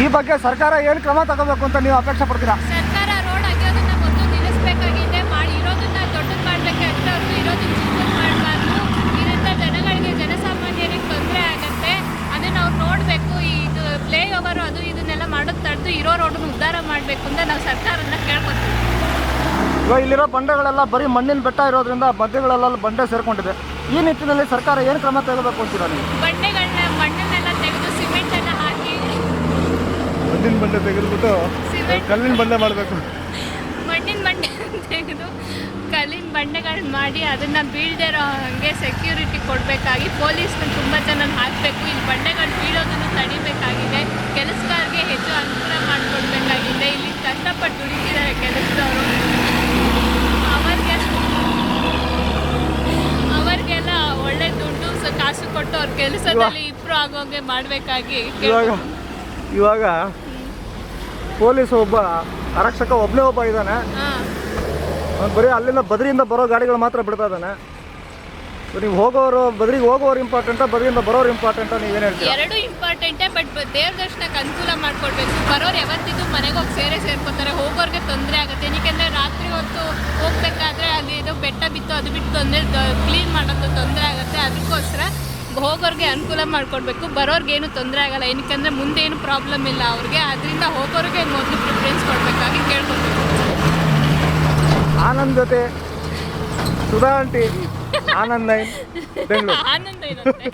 ಈ ಬಗ್ಗೆ ಸರ್ಕಾರ ಏನು ಕ್ರಮ ತಗೋಬೇಕು ಅಂತ ನೀವು ಅಪೇಕ್ಷೆ ಪಡ್ತೀರಾ? ಸರ್ಕಾರ ರೋಡ್ ಆಗಿರೋದನ್ನ ಮೊದಲು ನಿಲ್ಲಿಸಬೇಕಾಗಿದೆ, ಮಾಡಿ ಇರೋದನ್ನ ದೊಡ್ಡದು ಮಾಡಬೇಕೆ ಅಷ್ಟೇ ಹೊರತು ಇರೋದನ್ನ ಚಿಕ್ಕದು ಮಾಡಬಾರ್ದು. ಇದರಿಂದ ಜನಗಳಿಗೆ, ಜನಸಾಮಾನ್ಯರಿಗೆ ತೊಂದರೆ ಆಗುತ್ತೆ. ಅದನ್ನು ಅವ್ರು ನೋಡಬೇಕು. ಇದು ಫ್ಲೈ ಓವರು ಅದು ಇದನ್ನೆಲ್ಲ ಮಾಡೋದು ತಡೆದು ಇರೋ ರೋಡನ್ನು ಉದ್ಧಾರ ಮಾಡಬೇಕು ಅಂತ ನಾವು ಸರ್ಕಾರನ ಕೇಳ್ಕೊತೀವಿ. ಇವಾಗ ಇಲ್ಲಿರೋ ಬಂಡೆಗಳೆಲ್ಲ ಬರೀ ಮಣ್ಣಿನ ಬೆಟ್ಟ ಇರೋದ್ರಿಂದ ಮಧ್ಯಗಳೆಲ್ಲ ಬಂಡೆ ಸೇರ್ಕೊಂಡಿದೆ. ಈ ನಿಟ್ಟಿನಲ್ಲಿ ಸರ್ಕಾರ ಏನು ಕ್ರಮ ತಗೋಬೇಕು ಅಂತೀರಾ ನೀವು? ಮಣ್ಣನ್ನೆಲ್ಲ ತೆಗೆದು ಸಿಮೆಂಟನ್ನು ಹಾಕಿ, ಮಣ್ಣಿನ ಬಂಡೆ ತೆಗೆದುಬಿಟ್ಟು ಕಲ್ಲಿನ ಬಂಡೆ ಮಾಡಬೇಕು. ಮಣ್ಣಿನ ಬಂಡೆ ತೆಗೆದು ಕಲ್ಲಿನ ಬಂಡೆಗಳನ್ನ ಮಾಡಿ ಅದನ್ನು ಬೀಳದೇ ಇರೋ ಹಾಗೆ ಸೆಕ್ಯೂರಿಟಿ ಕೊಡಬೇಕಾಗಿ ಪೊಲೀಸ್ನ ತುಂಬ ಚೆನ್ನಾಗಿ ಹಾಕಬೇಕು. ಇಲ್ಲಿ ಬಂಡೆಗಳು ಬೀಳೋದನ್ನು ತಡಿಬೇಕಾಗಿದೆ. ಕೆಲಸಗಾರರಿಗೆ ಹೆಚ್ಚು ಅನುಕೂಲ ಮಾಡಿಕೊಡ್ಬೇಕಾಗಿದೆ. ಇಲ್ಲಿ ಕಷ್ಟಪಟ್ಟು ದುಡಿತಿದ್ದಾರೆ ಕೆಲಸದವರು, ಅವ್ರಿಗೆಲ್ಲ ಒಳ್ಳೆ ದುಡ್ಡು ಕಾಸು ಕೊಟ್ಟು ಅವ್ರ ಕೆಲಸದಲ್ಲಿ ಇಂಪ್ರೂವ್ ಆಗೋಂಗೆ ಮಾಡಬೇಕಾಗಿ. ಇವಾಗ ಪೊಲೀಸ್ ಒಬ್ಬ ಆರಕ್ಷಕ ಒಬ್ಬನೇ ಒಬ್ಬ ಇದ್ದಾನೆ. ಬರೀ ಅಲ್ಲಿಂದ ಬದರಿಯಿಂದ ಬರೋ ಗಾಡಿಗಳು ಮಾತ್ರ ಬಿಡ್ತಾ ಇದ್ದಾನೆ. ನೀವು ಹೋಗೋರು ಬದರಿಗೆ ಹೋಗೋರು ಇಂಪಾರ್ಟೆಂಟಾ, ಬದರಿಯಿಂದ ಬರೋರು ಇಂಪಾರ್ಟೆಂಟಾ? ನೀವೇನು ಹೇಳ್ತೀರಾ? ಎರಡೂ ಇಂಪಾರ್ಟೆಂಟೇ, ಬಟ್ ದೇವ್ರ ದರ್ಶನಕ್ಕೆ ಅನುಕೂಲ ಮಾಡಿಕೊಡ್ಬೇಕು. ಬರೋರು ಯಾವತ್ತಿದ್ದು ಮನೆಗೆ ಹೋಗಿ ಸೇರ್ಕೋತಾರೆ. ಹೋಗೋರಿಗೆ ತೊಂದರೆ ಆಗುತ್ತೆ. ಏಕೆಂದರೆ ರಾತ್ರಿ ಹೊತ್ತು ಹೋಗ್ಬೇಕಾದ್ರೆ ಅಲ್ಲಿ ಇದು ಬೆಟ್ಟ ಬಿತ್ತು ಅದು ಬಿಟ್ಟು ಕ್ಲೀನ್ ಮಾಡೋದು ತೊಂದರೆ ಆಗುತ್ತೆ. ಅದಕ್ಕೋಸ್ಕರ ಹೋಗೋರಿಗೆ ಅನುಕೂಲ ಮಾಡಿಕೊಡ್ಬೇಕು. ಬರೋರ್ಗೆ ಏನು ತೊಂದರೆ ಆಗಲ್ಲ. ಏನಕ್ಕೆ ಮುಂದೆ ಏನು ಪ್ರಾಬ್ಲಮ್ ಇಲ್ಲ ಅವ್ರಿಗೆ. ಅದರಿಂದ ಹೋಗೋರಿಗೆ ಮೊದಲು ಪ್ರಿಫರೆನ್ಸ್ ಕೊಡಬೇಕಾಗಿ ಕೇಳ್ಕೊಬೇಕು. ಆನಂದ್ ಜೊತೆ ಸುಧಾ ಆಂಟಿ, ಆನಂದ್ ನೈನ್ ಬೆಂಗಳೂರು. ಆನಂದ ಇರುತ್ತೆ.